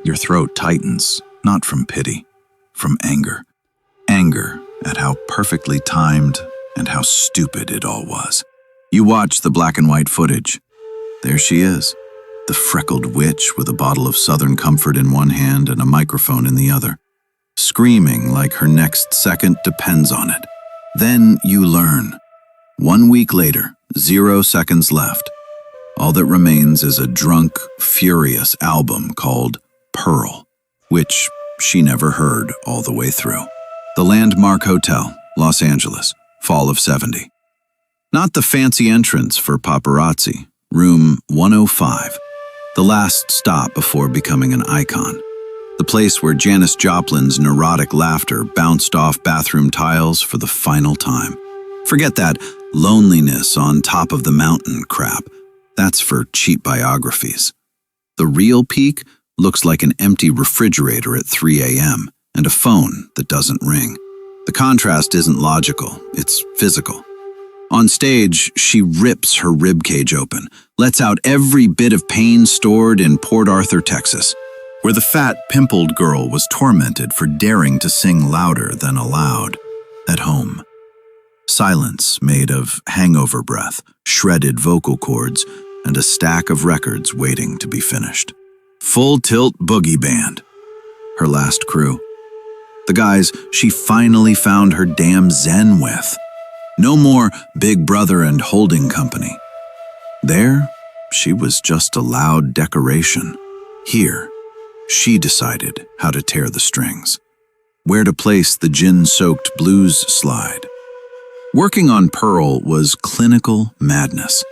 Your throat tightens, not from pity, from anger. Anger at how perfectly timed and how stupid it all was. You watch the black and white footage. There she is, the freckled witch with a bottle of Southern Comfort in one hand and a microphone in the other, screaming like her next second depends on it. Then you learn. 1 week later, 0 seconds left. All that remains is a drunk, furious album called Pearl, which she never heard all the way through. The Landmark Hotel, Los Angeles, fall of '70. Not the fancy entrance for paparazzi, room 105, the last stop before becoming an icon. The place where Janis Joplin's neurotic laughter bounced off bathroom tiles for the final time. Forget that loneliness on top of the mountain crap. That's for cheap biographies. The real peak looks like an empty refrigerator at 3 a.m. and a phone that doesn't ring. The contrast isn't logical, it's physical. On stage, she rips her ribcage open, lets out every bit of pain stored in Port Arthur, Texas, where the fat, pimpled girl was tormented for daring to sing louder than allowed at home. Silence made of hangover breath, shredded vocal cords, and a stack of records waiting to be finished. Full Tilt Boogie Band, her last crew. The guys she finally found her damn zen with. No more Big Brother and holding company. There, she was just a loud decoration. Here, she decided how to tear the strings, where to place the gin-soaked blues slide. Working on Pearl was clinical madness.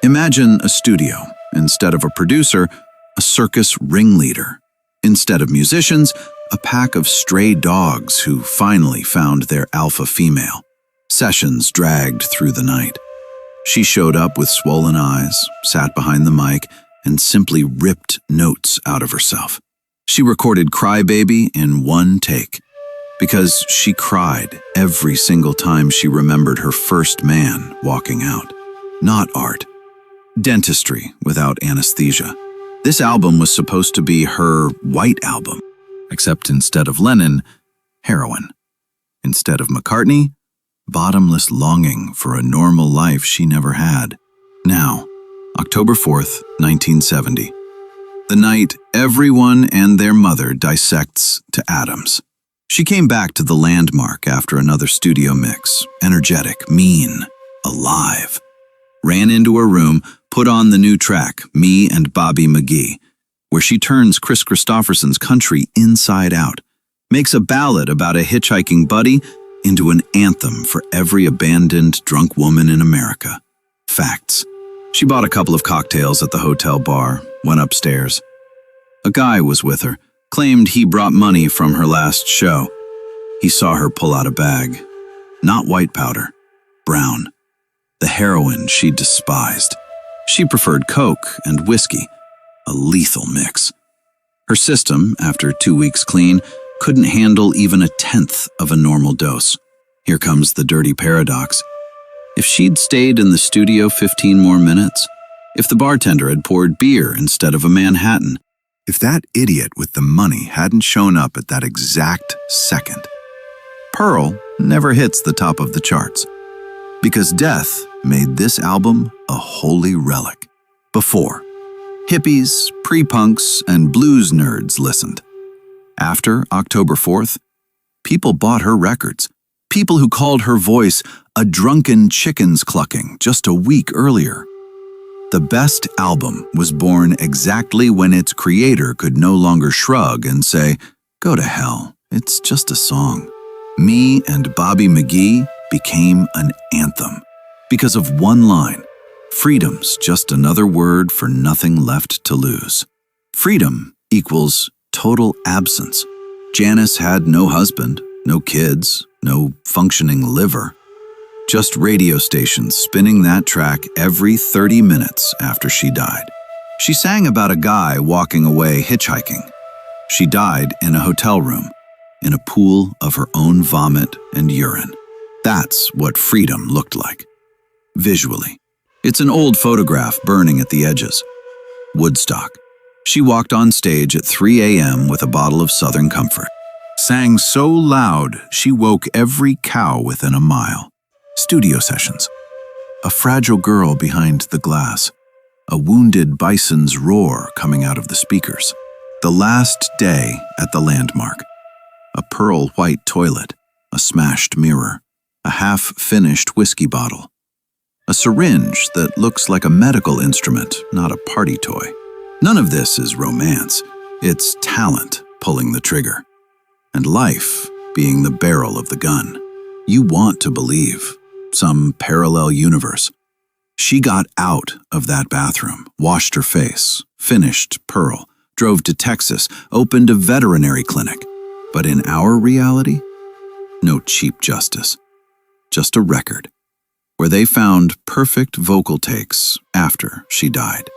Imagine a studio. Instead of a producer, a circus ringleader. Instead of musicians, a pack of stray dogs who finally found their alpha female. Sessions dragged through the night. She showed up with swollen eyes, sat behind the mic, and simply ripped notes out of herself. She recorded Cry Baby in one take, because she cried every single time she remembered her first man walking out. Not art. Dentistry without anesthesia. This album was supposed to be her white album, except instead of Lennon, heroin. Instead of McCartney, bottomless longing for a normal life she never had. Now, October 4th, 1970. The night everyone and their mother dissects to atoms. She came back to the Landmark after another studio mix, energetic, mean, alive. Ran into her room, put on the new track, Me and Bobby McGee, where she turns Chris Christopherson's country inside out, makes a ballad about a hitchhiking buddy into an anthem for every abandoned drunk woman in America. Facts. She bought a couple of cocktails at the hotel bar, went upstairs. A guy was with her, claimed he brought money from her last show. He saw her pull out a bag. Not white powder, brown. The heroin she despised. She preferred Coke and whiskey, a lethal mix. Her system, after 2 weeks clean, couldn't handle even a tenth of a normal dose. Here comes the dirty paradox. If she'd stayed in the studio 15 more minutes, if the bartender had poured beer instead of a Manhattan, if that idiot with the money hadn't shown up at that exact second, Pearl never hits the top of the charts. Because death made this album a holy relic. Before, hippies, pre-punks, and blues nerds listened. After October 4th, people bought her records. People who called her voice a drunken chicken's clucking just a week earlier. The best album was born exactly when its creator could no longer shrug and say, "Go to hell, it's just a song." Me and Bobby McGee became an anthem. Because of one line, freedom's just another word for nothing left to lose. Freedom equals total absence. Janis had no husband, no kids, no functioning liver. Just radio stations spinning that track every 30 minutes after she died. She sang about a guy walking away hitchhiking. She died in a hotel room, in a pool of her own vomit and urine. That's what freedom looked like. Visually. It's an old photograph burning at the edges. Woodstock. She walked on stage at 3 a.m. with a bottle of Southern Comfort. Sang so loud, she woke every cow within a mile. Studio sessions. A fragile girl behind the glass. A wounded bison's roar coming out of the speakers. The last day at the Landmark. A pearl white toilet. A smashed mirror. A half-finished whiskey bottle. A syringe that looks like a medical instrument, not a party toy. None of this is romance. It's talent pulling the trigger. And life being the barrel of the gun. You want to believe. Some parallel universe. She got out of that bathroom, washed her face, finished Pearl, drove to Texas, opened a veterinary clinic. But in our reality, no cheap justice. Just a record, where they found perfect vocal takes after she died.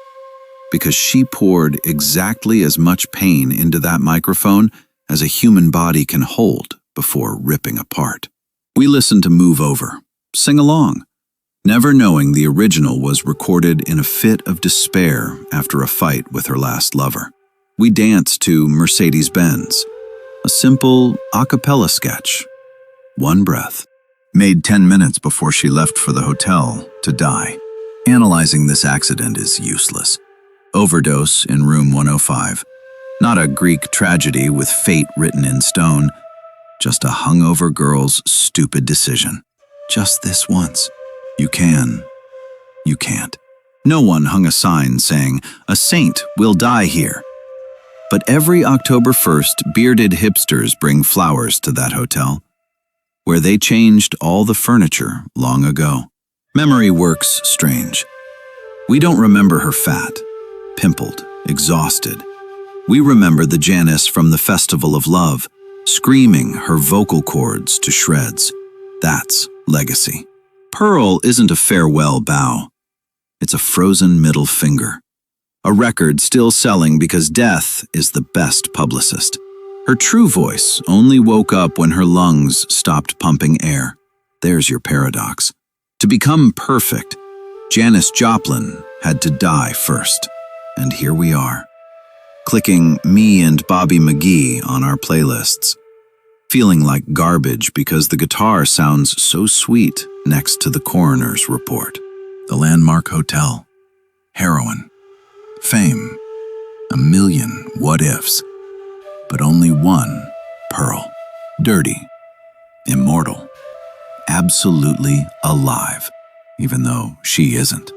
Because she poured exactly as much pain into that microphone as a human body can hold before ripping apart. We listened to Move Over, sing along, never knowing the original was recorded in a fit of despair after a fight with her last lover. We danced to Mercedes-Benz, a simple a cappella sketch, one breath. Made 10 minutes before she left for the hotel to die. Analyzing this accident is useless. Overdose in room 105. Not a Greek tragedy with fate written in stone. Just a hungover girl's stupid decision. Just this once. You can. You can't. No one hung a sign saying, "A saint will die here." But every October 1st, bearded hipsters bring flowers to that hotel, where they changed all the furniture long ago. Memory works strange. We don't remember her fat, pimpled, exhausted. We remember the Janis from the Festival of Love, screaming her vocal cords to shreds. That's legacy. Pearl isn't a farewell bow. It's a frozen middle finger. A record still selling because death is the best publicist. Her true voice only woke up when her lungs stopped pumping air. There's your paradox. To become perfect, Janis Joplin had to die first. And here we are, clicking Me and Bobby McGee on our playlists, feeling like garbage because the guitar sounds so sweet next to the coroner's report. The Landmark Hotel. Heroin. Fame. A million what-ifs. But only one Pearl. Dirty. Immortal. Absolutely alive, even though she isn't.